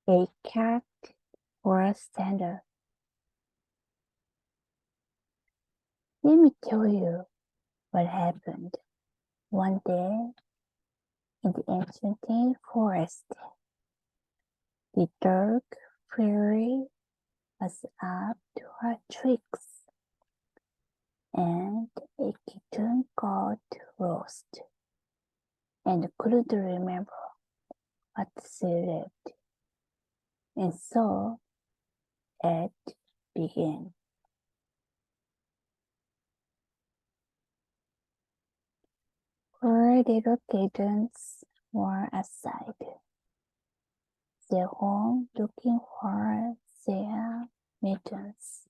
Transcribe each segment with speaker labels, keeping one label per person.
Speaker 1: A cat or a standard. Let me tell you what happened one day in the enchanted forest. The dark fairy was up to her tricks, and a kitten got lost and couldn't remember what she left. And so it began. Four little kittens were outside their home looking for their mittens.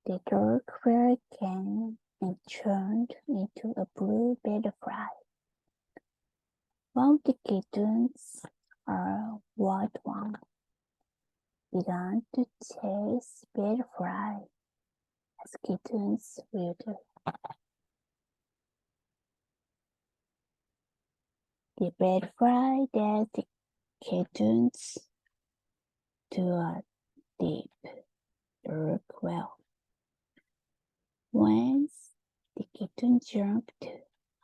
Speaker 1: The dark fairy came and turned into a blue butterfly. One of the kittens, a white one, began to chase butterfly as kittens will do. The butterfly led the kittens to a deep, dark well. Once the kitten jumped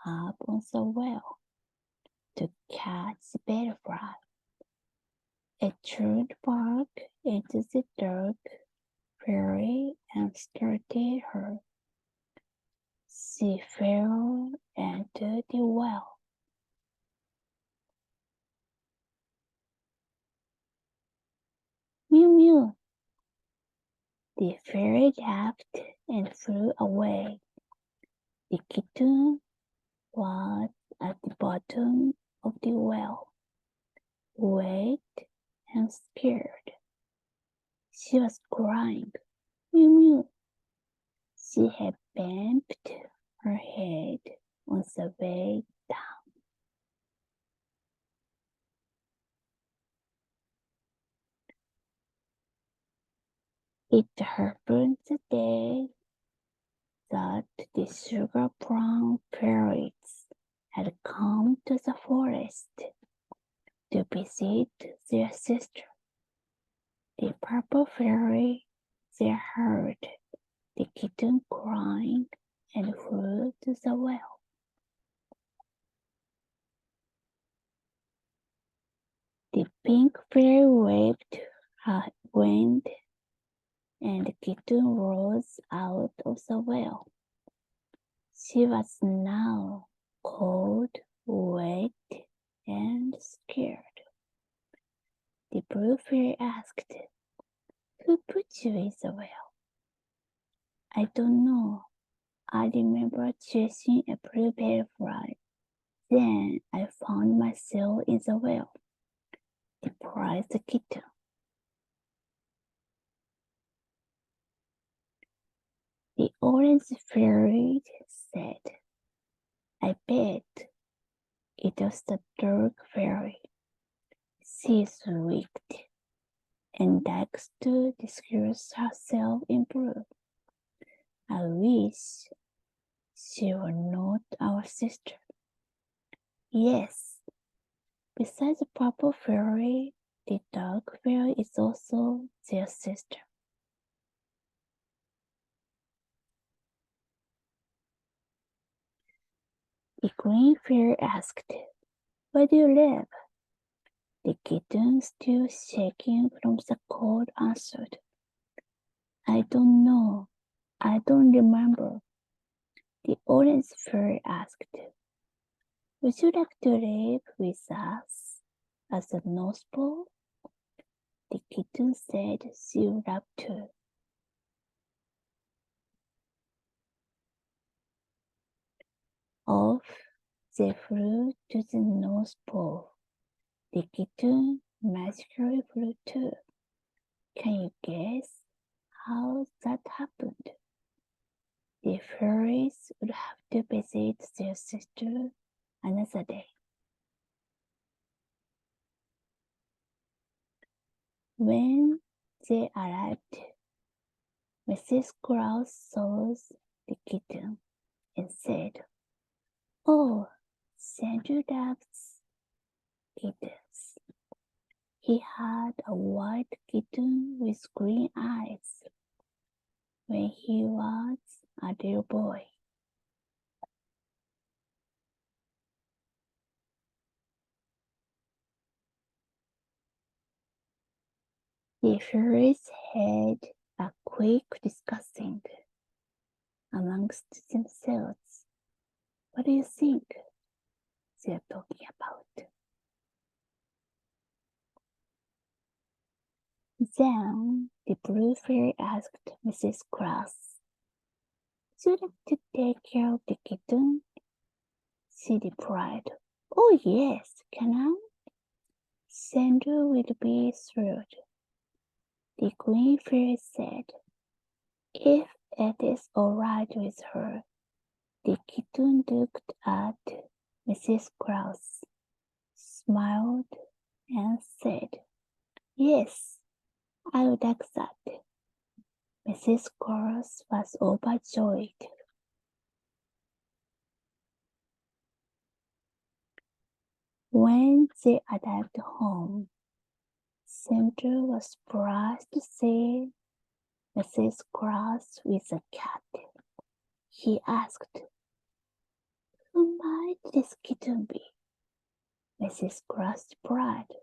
Speaker 1: up on the well to catch the butterfly, it turned back into the dark fairy and started her. She fell into the well. Mew mew! The fairy laughed and flew away. The kitten was at the bottom of the well, wet and scared. She was crying. Mew mew! She had bumped her head on the way down. It happened the day that the sugar plum fairies had come to the forest to visit their sister. The purple fairy, they heard the kitten crying and flew to the well. The pink fairy waved her wand and the kitten rose out of the well. She was now cold, wet, and scared. The blue fairy asked, "Who put you in the well?" "I don't know. I remember chasing a blue butterfly. Then I found myself in the well," replied the kitten. The orange fairy said, "I bet it was the dark fairy. She is wicked and likes to disguise herself in blue. I wish she were not our sister." "Yes, besides the purple fairy, the dark fairy is also their sister." The green fairy asked, "Where do you live?" The kitten, still shaking from the cold, answered, "I don't know. I don't remember." The orange fairy asked, "Would you like to live with us at the North Pole?" The kitten said she would love to. Off they flew to the North Pole. The kitten magically flew too. Can you guess how that happened? The fairies would have to visit their sister another day. When they arrived, Mrs. Grouse saw the kitten and said, "Oh, Sandra loves kittens. He had a white kitten with green eyes when he was a little boy. The fairies had a quick discussing amongst themselves. What do you think they're talking about? Then the blue fairy asked Mrs. Cross, "Would you like to take care of the kitten?" She replied, "Oh yes, can I?" Sandra will be thrilled. The green fairy said, "If it is all right with her." The kitten looked at Mrs. Grouse, smiled, and said, "Yes, I would like that." Mrs. Grouse was overjoyed. When they arrived home, Sandra was surprised to see Mrs. Grouse with a cat. He asked, "Who might this kitten be?" Mrs. Grouse replied,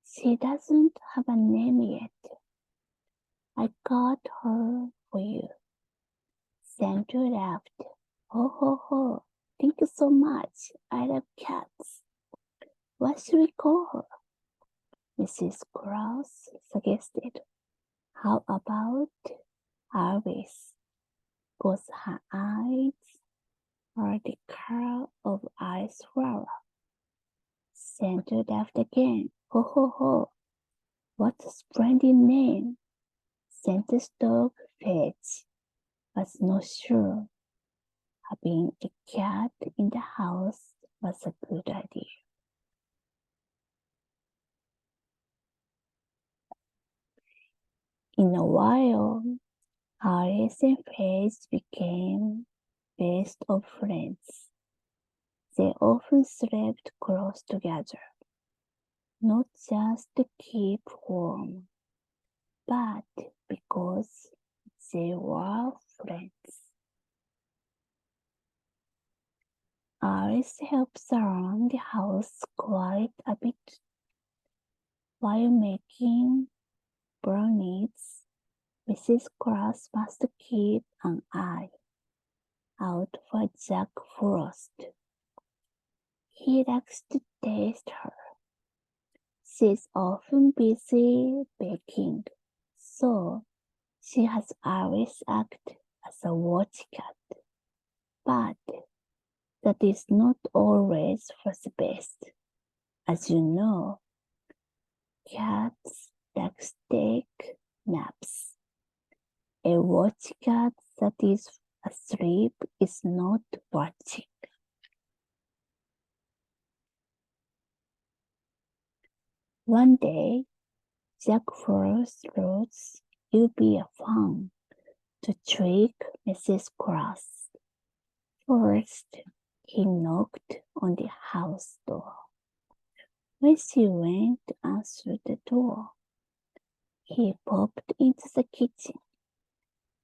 Speaker 1: "She doesn't have a name yet. I got her for you." Sandra laughed. "Ho ho ho, thank you so much. I love cats. What should we call her?" Mrs. Grouse suggested. "How about Iris? Because her eyes are the color of ice flower." Sandra laughed again. "Ho ho ho, what a splendid name." Santa's dog Fetch was not sure having a cat in the house was a good idea. In a while, Iris and Fetch became best of friends. They often slept close together, not just to keep warm, but because they were friends. Iris helps around the house quite a bit while making brownies. Mrs. Cross must keep an eye out for Jack Frost. He likes to taste her. She's often busy baking, so she has always acted as a watch cat. But that is not always for the best. As you know, cats like to take naps. A watch cat that is asleep is not watching. One day, Jack Frost thought it would be a fun to trick Mrs. Cross. First, he knocked on the house door. When she went to answer the door, he popped into the kitchen.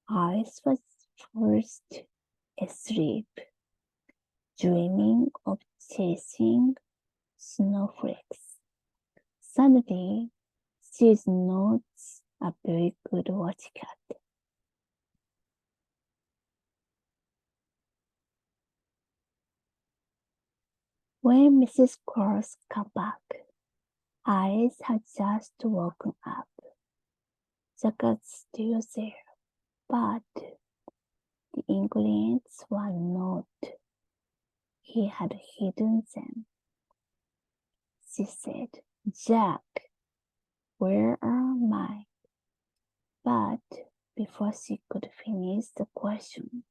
Speaker 1: Iris was first asleep, dreaming of chasing snowflakes. Suddenly, she is not a very good watch cat. When Mrs. Cross came back, Iris had just woken up. The cat's still there, but the ingredients were not. He had hidden them. She said, "Jack, where are mine?" But before she could finish the question,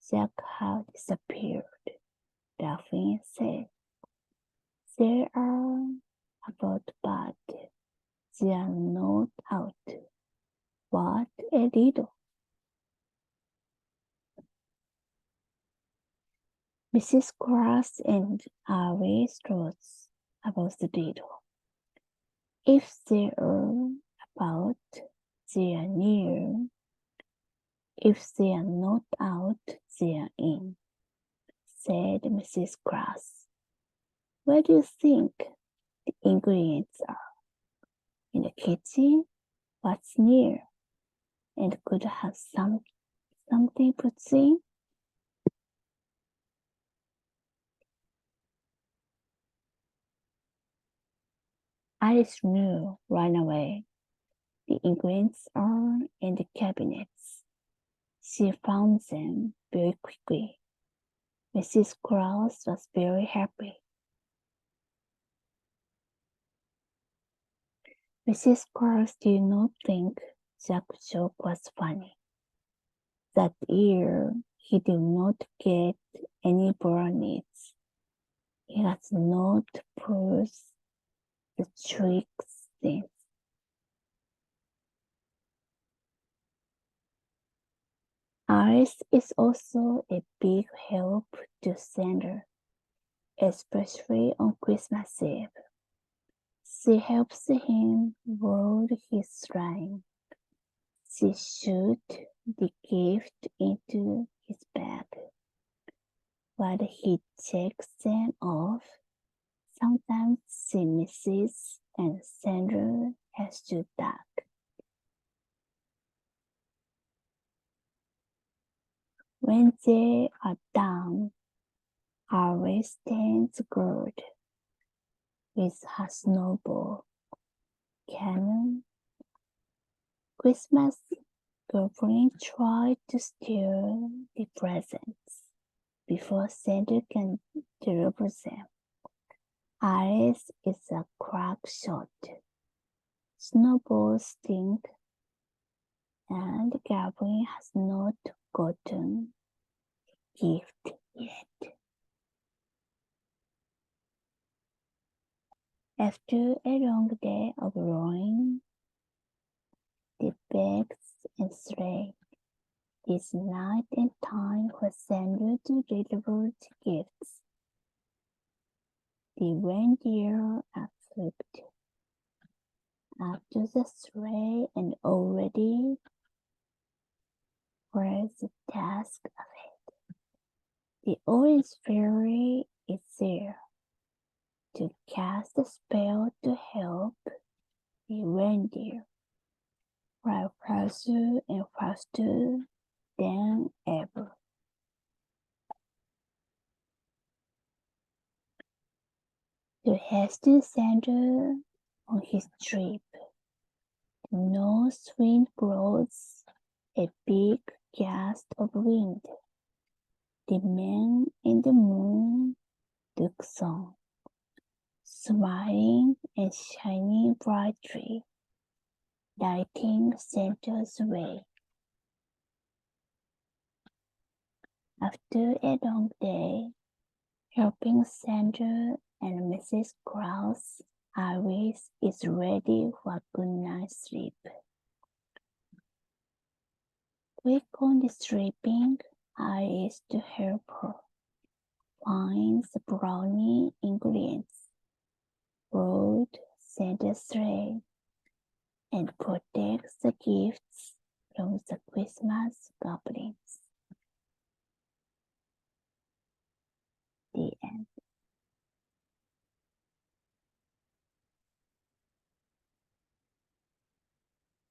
Speaker 1: Jack had disappeared, laughing and said, "They are about bad. They are not out. What a riddle." Mrs. Cross and Iris wrote about the riddle. If they are about, they are near. If they are not out, they are in, said Mrs. Cross. Where do you think the ingredients are? In the kitchen? What's near? And could have something put in? Alice knew right away. The ingredients are in the cabinets. She found them very quickly. Mrs. Cross was very happy. Mrs. Cross did not think Jack's joke was funny. That year, he did not get any brownies. He has not pulled the tricks since. Alice is also a big help to Sandra, especially on Christmas Eve. She helps him load his train. She shoots the gift into his bag. While he checks them off, sometimes she misses and Sandra has to duck. When they are done, Alice stands guard with her snowball cannon. Christmas girlfriend tried to steal the presents before Santa can deliver them. Alice is a crack shot. Snowballs stink, and Gabriel has not gotten a gift yet. After a long day of rowing the bags and sleigh, it is night and time for Santa to deliver the gifts. The reindeer are flipped up to the sleigh and already for the task ahead. The orange fairy is there to cast a spell to help the reindeer fly faster and faster than ever. To hasten Santa on his trip, the north wind blows a big gust of wind. The man in the moon looks on, smiling and shining brightly, lighting Santa's way. After a long day, helping Santa and Mrs. Claus, Alice is ready for a good night's sleep. Quick on the sleeping, Alice to help her find the brownie ingredients, load Santa's sleigh, and protect the gifts from the Christmas goblins.